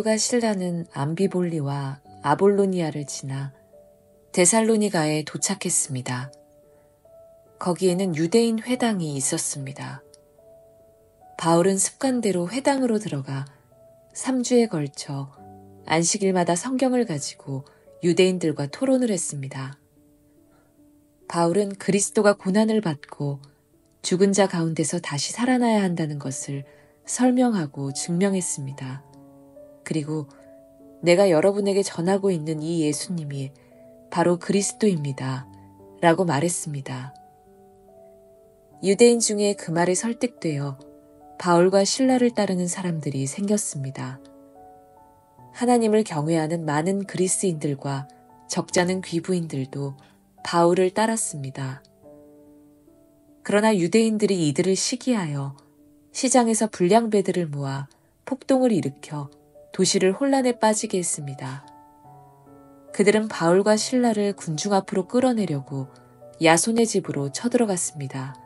바울과 실라는 암비볼리와 아볼로니아를 지나 데살로니가에 도착했습니다. 거기에는 유대인 회당이 있었습니다. 바울은 습관대로 회당으로 들어가 3주에 걸쳐 안식일마다 성경을 가지고 유대인들과 토론을 했습니다. 바울은 그리스도가 고난을 받고 죽은 자 가운데서 다시 살아나야 한다는 것을 설명하고 증명했습니다. 그리고 내가 여러분에게 전하고 있는 이 예수님이 바로 그리스도입니다. 라고 말했습니다. 유대인 중에 그 말에 설득되어 바울과 실라를 따르는 사람들이 생겼습니다. 하나님을 경외하는 많은 그리스인들과 적잖은 귀부인들도 바울을 따랐습니다. 그러나 유대인들이 이들을 시기하여 시장에서 불량배들을 모아 폭동을 일으켜 도시를 혼란에 빠지게 했습니다. 그들은 바울과 실라를 군중 앞으로 끌어내려고 야손의 집으로 쳐들어갔습니다.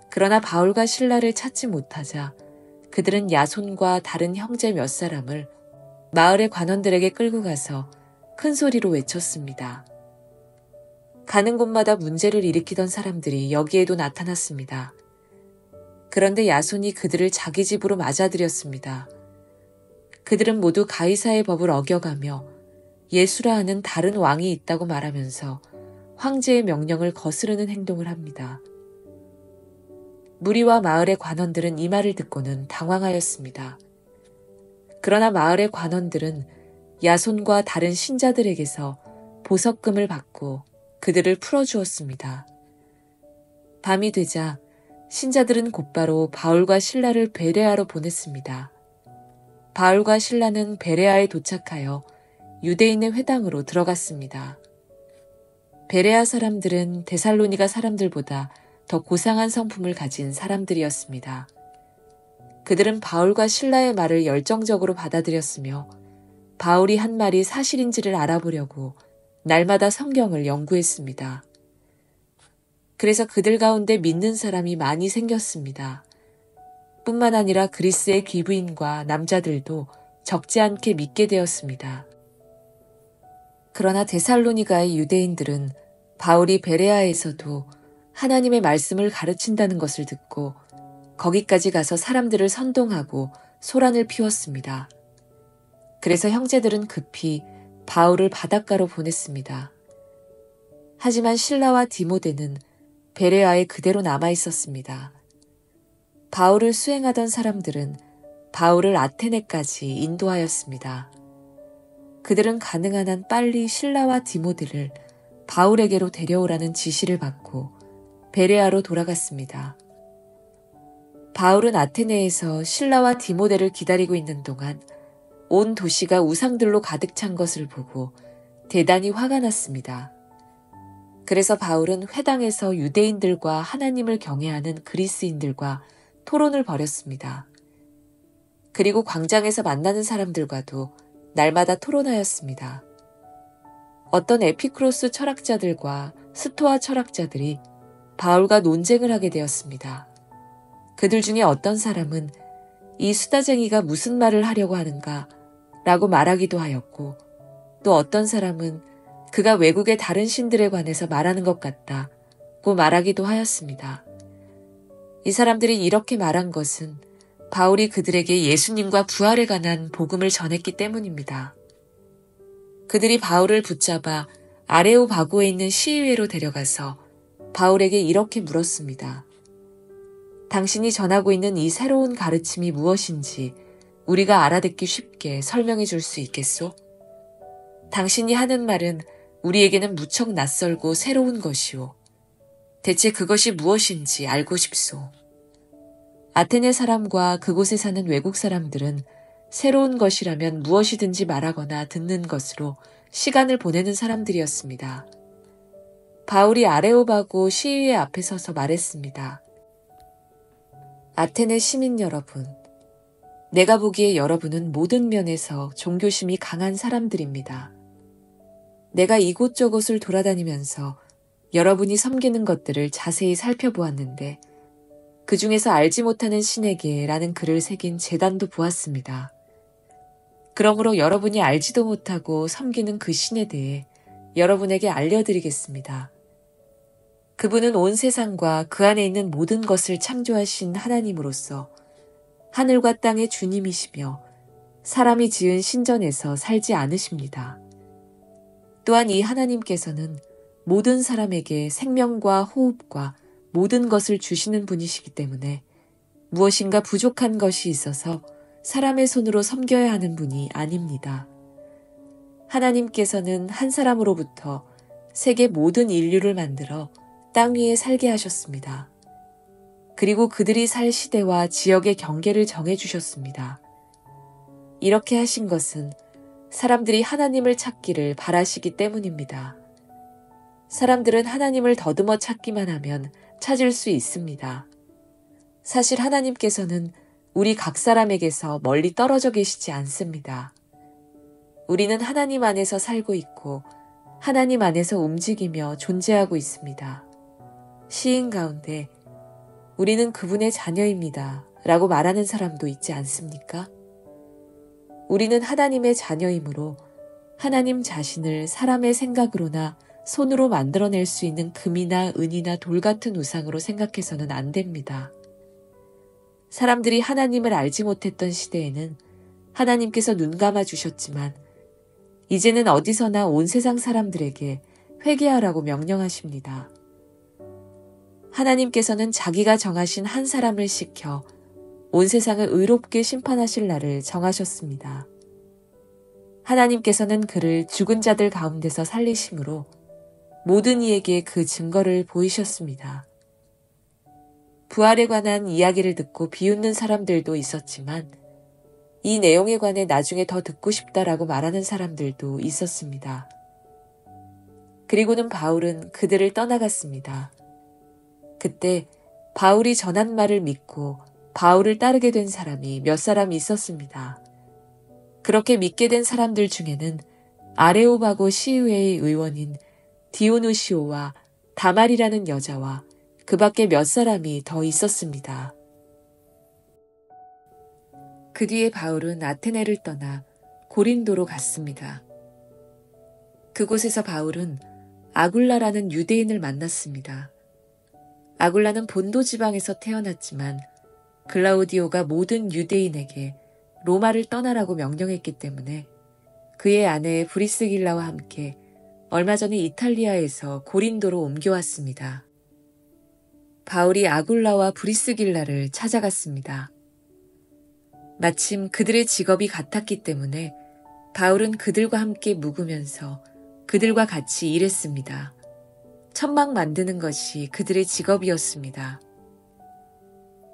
그러나 바울과 실라를 찾지 못하자 그들은 야손과 다른 형제 몇 사람을 마을의 관원들에게 끌고 가서 큰 소리로 외쳤습니다. 가는 곳마다 문제를 일으키던 사람들이 여기에도 나타났습니다. 그런데 야손이 그들을 자기 집으로 맞아들였습니다. 그들은 모두 가이사의 법을 어겨가며 예수라 하는 다른 왕이 있다고 말하면서 황제의 명령을 거스르는 행동을 합니다. 무리와 마을의 관원들은 이 말을 듣고는 당황하였습니다. 그러나 마을의 관원들은 야손과 다른 신자들에게서 보석금을 받고 그들을 풀어주었습니다. 밤이 되자 신자들은 곧바로 바울과 실라를 베레아로 보냈습니다. 바울과 실라는 베레아에 도착하여 유대인의 회당으로 들어갔습니다. 베레아 사람들은 데살로니가 사람들보다 더 고상한 성품을 가진 사람들이었습니다. 그들은 바울과 실라의 말을 열정적으로 받아들였으며 바울이 한 말이 사실인지를 알아보려고 날마다 성경을 연구했습니다. 그래서 그들 가운데 믿는 사람이 많이 생겼습니다. 뿐만 아니라 그리스의 귀부인과 남자들도 적지 않게 믿게 되었습니다. 그러나 데살로니가의 유대인들은 바울이 베레아에서도 하나님의 말씀을 가르친다는 것을 듣고 거기까지 가서 사람들을 선동하고 소란을 피웠습니다. 그래서 형제들은 급히 바울을 바닷가로 보냈습니다. 하지만 실라와 디모데는 베레아에 그대로 남아 있었습니다. 바울을 수행하던 사람들은 바울을 아테네까지 인도하였습니다. 그들은 가능한 한 빨리 실라와 디모데를 바울에게로 데려오라는 지시를 받고 베레아로 돌아갔습니다. 바울은 아테네에서 실라와 디모데를 기다리고 있는 동안 온 도시가 우상들로 가득 찬 것을 보고 대단히 화가 났습니다. 그래서 바울은 회당에서 유대인들과 하나님을 경외하는 그리스인들과 토론을 벌였습니다. 그리고 광장에서 만나는 사람들과도 날마다 토론하였습니다. 어떤 에피크로스 철학자들과 스토아 철학자들이 바울과 논쟁을 하게 되었습니다. 그들 중에 어떤 사람은 이 수다쟁이가 무슨 말을 하려고 하는가 라고 말하기도 하였고, 또 어떤 사람은 그가 외국의 다른 신들에 관해서 말하는 것 같다고 말하기도 하였습니다. 이 사람들이 이렇게 말한 것은 바울이 그들에게 예수님과 부활에 관한 복음을 전했기 때문입니다. 그들이 바울을 붙잡아 아레오바고에 있는 시의회로 데려가서 바울에게 이렇게 물었습니다. 당신이 전하고 있는 이 새로운 가르침이 무엇인지 우리가 알아듣기 쉽게 설명해 줄 수 있겠소? 당신이 하는 말은 우리에게는 무척 낯설고 새로운 것이오. 대체 그것이 무엇인지 알고 싶소. 아테네 사람과 그곳에 사는 외국 사람들은 새로운 것이라면 무엇이든지 말하거나 듣는 것으로 시간을 보내는 사람들이었습니다. 바울이 아레오바고 시위회 앞에 서서 말했습니다. 아테네 시민 여러분, 내가 보기에 여러분은 모든 면에서 종교심이 강한 사람들입니다. 내가 이곳저곳을 돌아다니면서 여러분이 섬기는 것들을 자세히 살펴보았는데 그 중에서 알지 못하는 신에게 라는 글을 새긴 제단도 보았습니다. 그러므로 여러분이 알지도 못하고 섬기는 그 신에 대해 여러분에게 알려드리겠습니다. 그분은 온 세상과 그 안에 있는 모든 것을 창조하신 하나님으로서 하늘과 땅의 주님이시며 사람이 지은 신전에서 살지 않으십니다. 또한 이 하나님께서는 모든 사람에게 생명과 호흡과 모든 것을 주시는 분이시기 때문에 무엇인가 부족한 것이 있어서 사람의 손으로 섬겨야 하는 분이 아닙니다. 하나님께서는 한 사람으로부터 세계 모든 인류를 만들어 땅 위에 살게 하셨습니다. 그리고 그들이 살 시대와 지역의 경계를 정해주셨습니다. 이렇게 하신 것은 사람들이 하나님을 찾기를 바라시기 때문입니다. 사람들은 하나님을 더듬어 찾기만 하면 찾을 수 있습니다. 사실 하나님께서는 우리 각 사람에게서 멀리 떨어져 계시지 않습니다. 우리는 하나님 안에서 살고 있고 하나님 안에서 움직이며 존재하고 있습니다. 시인 가운데 우리는 그분의 자녀입니다 라고 말하는 사람도 있지 않습니까? 우리는 하나님의 자녀이므로 하나님 자신을 사람의 생각으로나 손으로 만들어낼 수 있는 금이나 은이나 돌 같은 우상으로 생각해서는 안 됩니다. 사람들이 하나님을 알지 못했던 시대에는 하나님께서 눈 감아 주셨지만 이제는 어디서나 온 세상 사람들에게 회개하라고 명령하십니다. 하나님께서는 자기가 정하신 한 사람을 시켜 온 세상을 의롭게 심판하실 날을 정하셨습니다. 하나님께서는 그를 죽은 자들 가운데서 살리심으로 모든 이에게 그 증거를 보이셨습니다. 부활에 관한 이야기를 듣고 비웃는 사람들도 있었지만 이 내용에 관해 나중에 더 듣고 싶다라고 말하는 사람들도 있었습니다. 그리고는 바울은 그들을 떠나갔습니다. 그때 바울이 전한 말을 믿고 바울을 따르게 된 사람이 몇 사람 있었습니다. 그렇게 믿게 된 사람들 중에는 아레오바고 시의회의 의원인 디오누시오와 다말이라는 여자와 그 밖에 몇 사람이 더 있었습니다. 그 뒤에 바울은 아테네를 떠나 고린도로 갔습니다. 그곳에서 바울은 아굴라라는 유대인을 만났습니다. 아굴라는 본도 지방에서 태어났지만 글라우디오가 모든 유대인에게 로마를 떠나라고 명령했기 때문에 그의 아내 브리스길라와 함께 얼마 전에 이탈리아에서 고린도로 옮겨왔습니다. 바울이 아굴라와 브리스길라를 찾아갔습니다. 마침 그들의 직업이 같았기 때문에 바울은 그들과 함께 묵으면서 그들과 같이 일했습니다. 천막 만드는 것이 그들의 직업이었습니다.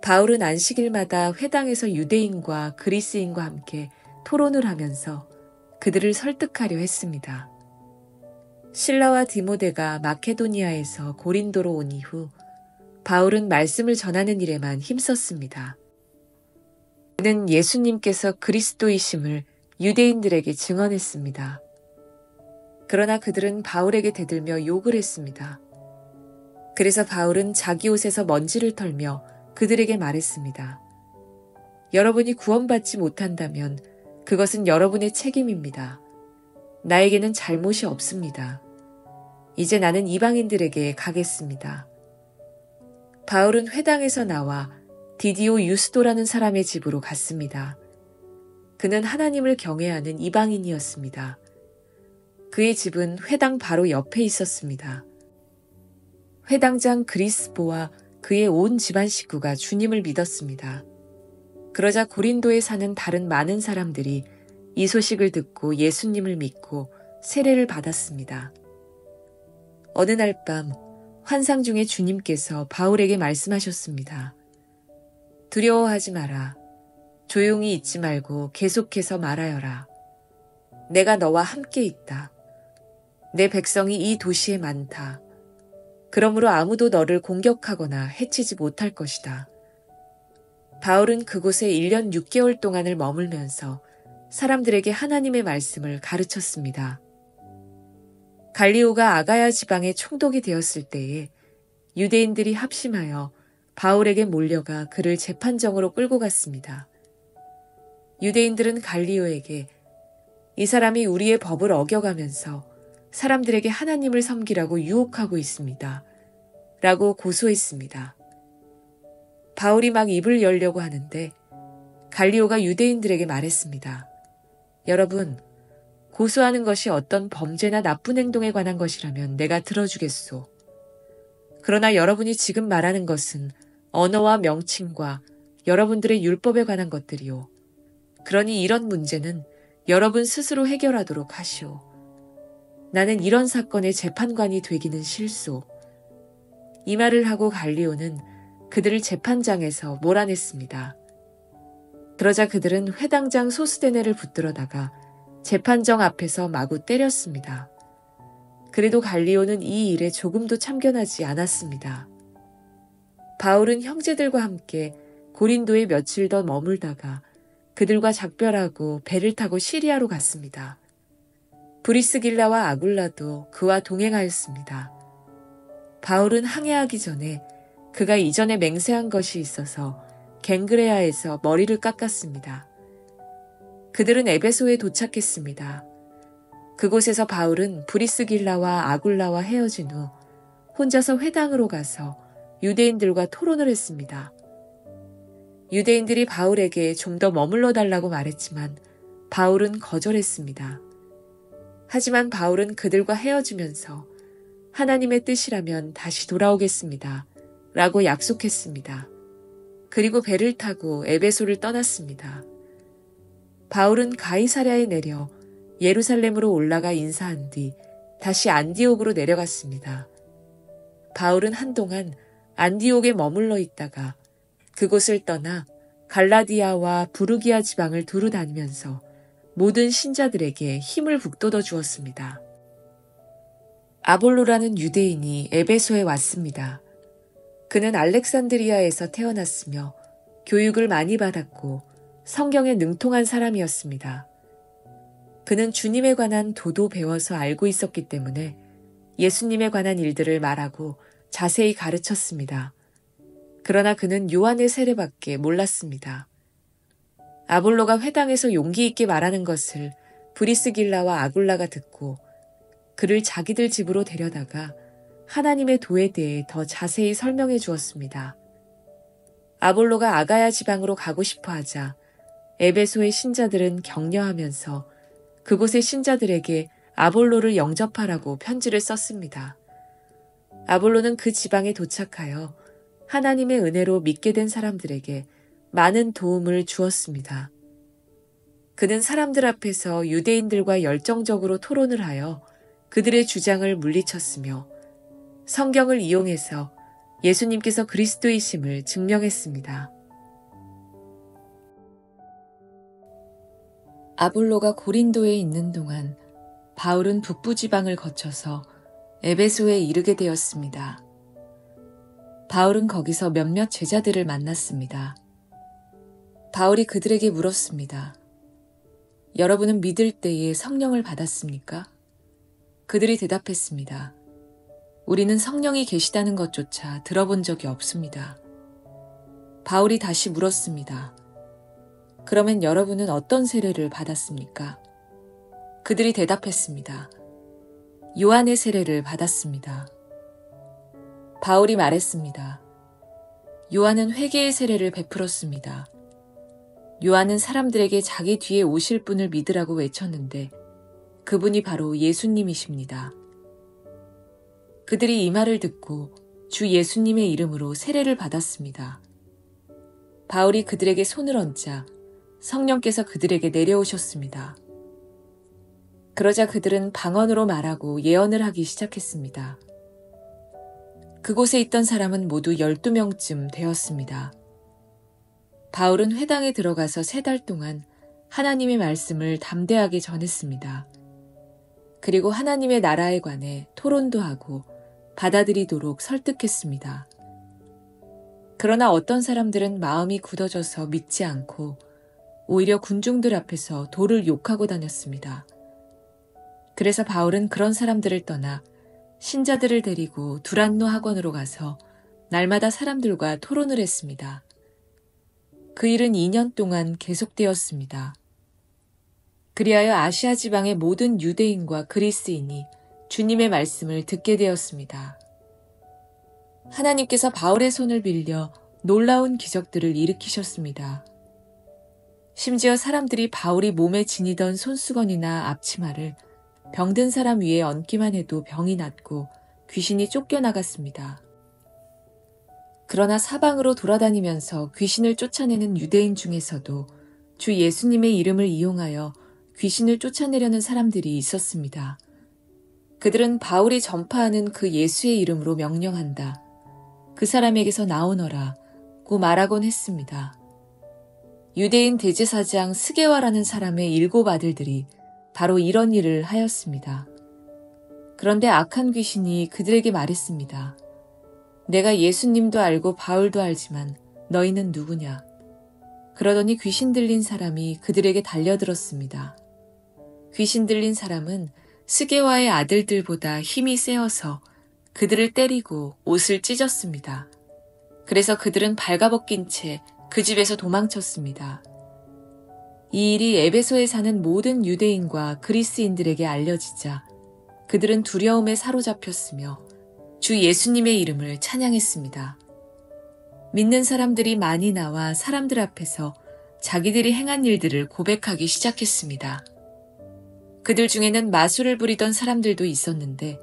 바울은 안식일마다 회당에서 유대인과 그리스인과 함께 토론을 하면서 그들을 설득하려 했습니다. 실라와 디모데가 마케도니아에서 고린도로 온 이후 바울은 말씀을 전하는 일에만 힘썼습니다. 그는 예수님께서 그리스도이심을 유대인들에게 증언했습니다. 그러나 그들은 바울에게 대들며 욕을 했습니다. 그래서 바울은 자기 옷에서 먼지를 털며 그들에게 말했습니다. 여러분이 구원받지 못한다면 그것은 여러분의 책임입니다. 나에게는 잘못이 없습니다. 이제 나는 이방인들에게 가겠습니다. 바울은 회당에서 나와 디디오 유스도라는 사람의 집으로 갔습니다. 그는 하나님을 경외하는 이방인이었습니다. 그의 집은 회당 바로 옆에 있었습니다. 회당장 그리스보와 그의 온 집안 식구가 주님을 믿었습니다. 그러자 고린도에 사는 다른 많은 사람들이 이 소식을 듣고 예수님을 믿고 세례를 받았습니다. 어느 날 밤 환상 중에 주님께서 바울에게 말씀하셨습니다. 두려워하지 마라. 조용히 있지 말고 계속해서 말하여라. 내가 너와 함께 있다. 내 백성이 이 도시에 많다. 그러므로 아무도 너를 공격하거나 해치지 못할 것이다. 바울은 그곳에 1년 6개월 동안을 머물면서 사람들에게 하나님의 말씀을 가르쳤습니다. 갈리오가 아가야 지방에 총독이 되었을 때에 유대인들이 합심하여 바울에게 몰려가 그를 재판정으로 끌고 갔습니다. 유대인들은 갈리오에게 이 사람이 우리의 법을 어겨가면서 사람들에게 하나님을 섬기라고 유혹하고 있습니다. 라고 고소했습니다. 바울이 막 입을 열려고 하는데 갈리오가 유대인들에게 말했습니다. 여러분, 고소하는 것이 어떤 범죄나 나쁜 행동에 관한 것이라면 내가 들어주겠소. 그러나 여러분이 지금 말하는 것은 언어와 명칭과 여러분들의 율법에 관한 것들이요. 그러니 이런 문제는 여러분 스스로 해결하도록 하시오. 나는 이런 사건의 재판관이 되기는 싫소. 이 말을 하고 갈리오는 그들을 재판장에서 몰아냈습니다. 그러자 그들은 회당장 소스데네를 붙들어다가 재판정 앞에서 마구 때렸습니다. 그래도 갈리오는 이 일에 조금도 참견하지 않았습니다. 바울은 형제들과 함께 고린도에 며칠 더 머물다가 그들과 작별하고 배를 타고 시리아로 갔습니다. 브리스길라와 아굴라도 그와 동행하였습니다. 바울은 항해하기 전에 그가 이전에 맹세한 것이 있어서 갱그레아에서 머리를 깎았습니다. 그들은 에베소에 도착했습니다. 그곳에서 바울은 브리스길라와 아굴라와 헤어진 후 혼자서 회당으로 가서 유대인들과 토론을 했습니다. 유대인들이 바울에게 좀 더 머물러 달라고 말했지만 바울은 거절했습니다. 하지만 바울은 그들과 헤어지면서 하나님의 뜻이라면 다시 돌아오겠습니다. 라고 약속했습니다. 그리고 배를 타고 에베소를 떠났습니다. 바울은 가이사랴에 내려 예루살렘으로 올라가 인사한 뒤 다시 안디옥으로 내려갔습니다. 바울은 한동안 안디옥에 머물러 있다가 그곳을 떠나 갈라디아와 부르기아 지방을 두루 다니면서 모든 신자들에게 힘을 북돋워 주었습니다. 아볼로라는 유대인이 에베소에 왔습니다. 그는 알렉산드리아에서 태어났으며 교육을 많이 받았고 성경에 능통한 사람이었습니다. 그는 주님에 관한 도도 배워서 알고 있었기 때문에 예수님에 관한 일들을 말하고 자세히 가르쳤습니다. 그러나 그는 요한의 세례밖에 몰랐습니다. 아볼로가 회당에서 용기 있게 말하는 것을 브리스길라와 아굴라가 듣고 그를 자기들 집으로 데려다가 하나님의 도에 대해 더 자세히 설명해 주었습니다. 아볼로가 아가야 지방으로 가고 싶어 하자 에베소의 신자들은 격려하면서 그곳의 신자들에게 아볼로를 영접하라고 편지를 썼습니다. 아볼로는 그 지방에 도착하여 하나님의 은혜로 믿게 된 사람들에게 많은 도움을 주었습니다. 그는 사람들 앞에서 유대인들과 열정적으로 토론을 하여 그들의 주장을 물리쳤으며 성경을 이용해서 예수님께서 그리스도이심을 증명했습니다. 아볼로가 고린도에 있는 동안 바울은 북부 지방을 거쳐서 에베소에 이르게 되었습니다. 바울은 거기서 몇몇 제자들을 만났습니다. 바울이 그들에게 물었습니다. 여러분은 믿을 때에 성령을 받았습니까? 그들이 대답했습니다. 우리는 성령이 계시다는 것조차 들어본 적이 없습니다. 바울이 다시 물었습니다. 그러면 여러분은 어떤 세례를 받았습니까? 그들이 대답했습니다. 요한의 세례를 받았습니다. 바울이 말했습니다. 요한은 회개의 세례를 베풀었습니다. 요한은 사람들에게 자기 뒤에 오실 분을 믿으라고 외쳤는데 그분이 바로 예수님이십니다. 그들이 이 말을 듣고 주 예수님의 이름으로 세례를 받았습니다. 바울이 그들에게 손을 얹자 성령께서 그들에게 내려오셨습니다. 그러자 그들은 방언으로 말하고 예언을 하기 시작했습니다. 그곳에 있던 사람은 모두 12명쯤 되었습니다. 바울은 회당에 들어가서 3달 동안 하나님의 말씀을 담대하게 전했습니다. 그리고 하나님의 나라에 관해 토론도 하고 받아들이도록 설득했습니다. 그러나 어떤 사람들은 마음이 굳어져서 믿지 않고 오히려 군중들 앞에서 도를 욕하고 다녔습니다. 그래서 바울은 그런 사람들을 떠나 신자들을 데리고 두란노 학원으로 가서 날마다 사람들과 토론을 했습니다. 그 일은 2년 동안 계속되었습니다. 그리하여 아시아 지방의 모든 유대인과 그리스인이 주님의 말씀을 듣게 되었습니다. 하나님께서 바울의 손을 빌려 놀라운 기적들을 일으키셨습니다. 심지어 사람들이 바울이 몸에 지니던 손수건이나 앞치마를 병든 사람 위에 얹기만 해도 병이 낫고 귀신이 쫓겨나갔습니다. 그러나 사방으로 돌아다니면서 귀신을 쫓아내는 유대인 중에서도 주 예수님의 이름을 이용하여 귀신을 쫓아내려는 사람들이 있었습니다. 그들은 바울이 전파하는 그 예수의 이름으로 명령한다. 그 사람에게서 나오너라고 말하곤 했습니다. 유대인 대제사장 스게와라는 사람의 7 아들들이 바로 이런 일을 하였습니다. 그런데 악한 귀신이 그들에게 말했습니다. 내가 예수님도 알고 바울도 알지만 너희는 누구냐? 그러더니 귀신 들린 사람이 그들에게 달려들었습니다. 귀신 들린 사람은 스게와의 아들들보다 힘이 세어서 그들을 때리고 옷을 찢었습니다. 그래서 그들은 발가벗긴 채 그 집에서 도망쳤습니다. 이 일이 에베소에 사는 모든 유대인과 그리스인들에게 알려지자 그들은 두려움에 사로잡혔으며 주 예수님의 이름을 찬양했습니다. 믿는 사람들이 많이 나와 사람들 앞에서 자기들이 행한 일들을 고백하기 시작했습니다. 그들 중에는 마술을 부리던 사람들도 있었는데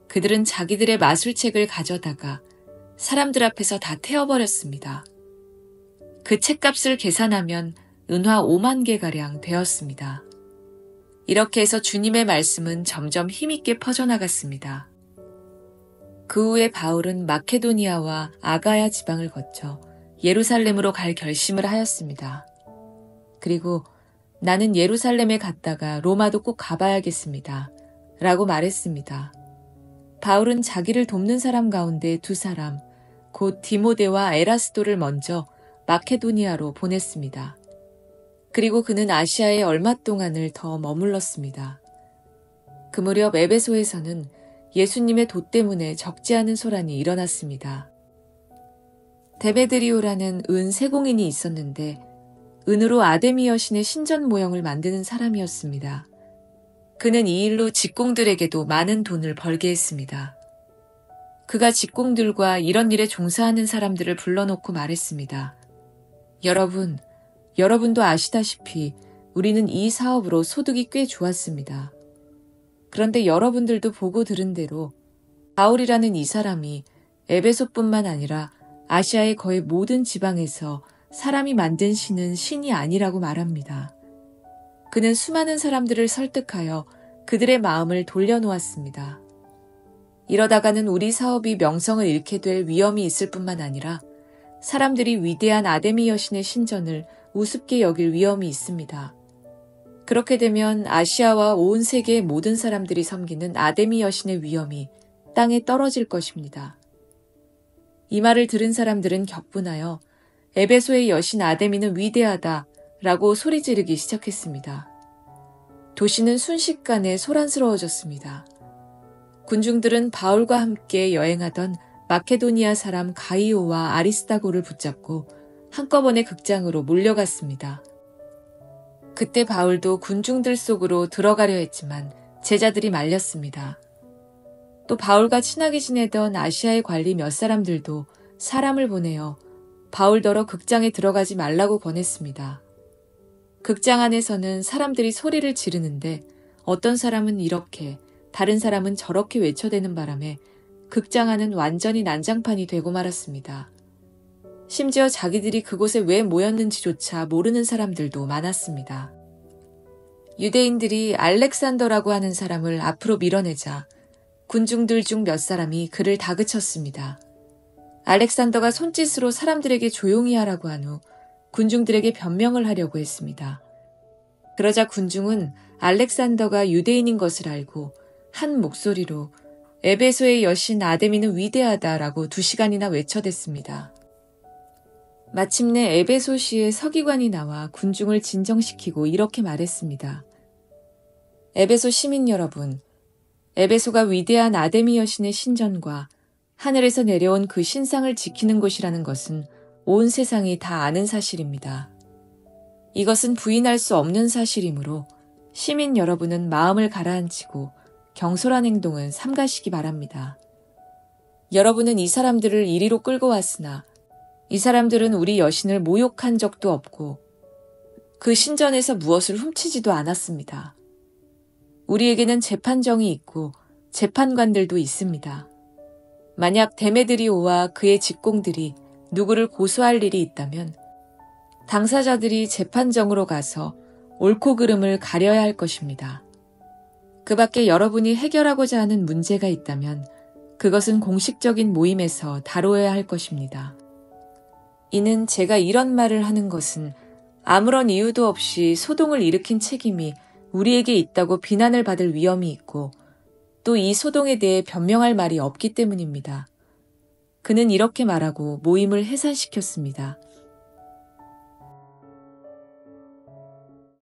그들은 자기들의 마술책을 가져다가 사람들 앞에서 다 태워버렸습니다. 그 책값을 계산하면 은화 5만 개가량 되었습니다. 이렇게 해서 주님의 말씀은 점점 힘있게 퍼져나갔습니다. 그 후에 바울은 마케도니아와 아가야 지방을 거쳐 예루살렘으로 갈 결심을 하였습니다. 그리고 나는 예루살렘에 갔다가 로마도 꼭 가봐야겠습니다. 라고 말했습니다. 바울은 자기를 돕는 사람 가운데 2 사람, 곧 디모데와 에라스도를 먼저 마케도니아로 보냈습니다. 그리고 그는 아시아에 얼마 동안을 더 머물렀습니다. 그 무렵 에베소에서는 예수님의 도 때문에 적지 않은 소란이 일어났습니다. 데메드리오라는 은 세공인이 있었는데 은으로 아데미 여신의 신전 모형을 만드는 사람이었습니다. 그는 이 일로 직공들에게도 많은 돈을 벌게 했습니다. 그가 직공들과 이런 일에 종사하는 사람들을 불러놓고 말했습니다. 여러분도 아시다시피 우리는 이 사업으로 소득이 꽤 좋았습니다. 그런데 여러분들도 보고 들은 대로 바울이라는 이 사람이 에베소뿐만 아니라 아시아의 거의 모든 지방에서 사람이 만든 신은 신이 아니라고 말합니다. 그는 수많은 사람들을 설득하여 그들의 마음을 돌려놓았습니다. 이러다가는 우리 사업이 명성을 잃게 될 위험이 있을 뿐만 아니라 사람들이 위대한 아데미 여신의 신전을 우습게 여길 위험이 있습니다. 그렇게 되면 아시아와 온 세계의 모든 사람들이 섬기는 아데미 여신의 위엄이 땅에 떨어질 것입니다. 이 말을 들은 사람들은 격분하여 에베소의 여신 아데미는 위대하다라고 소리 지르기 시작했습니다. 도시는 순식간에 소란스러워졌습니다. 군중들은 바울과 함께 여행하던 마케도니아 사람 가이오와 아리스다고를 붙잡고 한꺼번에 극장으로 몰려갔습니다. 그때 바울도 군중들 속으로 들어가려 했지만 제자들이 말렸습니다. 또 바울과 친하게 지내던 아시아의 관리 몇 사람들도 사람을 보내어 바울더러 극장에 들어가지 말라고 권했습니다. 극장 안에서는 사람들이 소리를 지르는데 어떤 사람은 이렇게 다른 사람은 저렇게 외쳐대는 바람에 극장 안은 완전히 난장판이 되고 말았습니다. 심지어 자기들이 그곳에 왜 모였는지조차 모르는 사람들도 많았습니다. 유대인들이 알렉산더라고 하는 사람을 앞으로 밀어내자 군중들 중 몇 사람이 그를 다그쳤습니다. 알렉산더가 손짓으로 사람들에게 조용히 하라고 한 후 군중들에게 변명을 하려고 했습니다. 그러자 군중은 알렉산더가 유대인인 것을 알고 한 목소리로 에베소의 여신 아데미는 위대하다라고 2시간이나 외쳐댔습니다. 마침내 에베소시의 서기관이 나와 군중을 진정시키고 이렇게 말했습니다. 에베소 시민 여러분, 에베소가 위대한 아데미 여신의 신전과 하늘에서 내려온 그 신상을 지키는 곳이라는 것은 온 세상이 다 아는 사실입니다. 이것은 부인할 수 없는 사실이므로 시민 여러분은 마음을 가라앉히고 경솔한 행동은 삼가시기 바랍니다. 여러분은 이 사람들을 이리로 끌고 왔으나 이 사람들은 우리 여신을 모욕한 적도 없고 그 신전에서 무엇을 훔치지도 않았습니다. 우리에게는 재판정이 있고 재판관들도 있습니다. 만약 데메드리오와 그의 직공들이 누구를 고소할 일이 있다면 당사자들이 재판정으로 가서 옳고 그름을 가려야 할 것입니다. 그 밖에 여러분이 해결하고자 하는 문제가 있다면 그것은 공식적인 모임에서 다뤄야 할 것입니다. 이는 제가 이런 말을 하는 것은 아무런 이유도 없이 소동을 일으킨 책임이 우리에게 있다고 비난을 받을 위험이 있고 또 이 소동에 대해 변명할 말이 없기 때문입니다. 그는 이렇게 말하고 모임을 해산시켰습니다.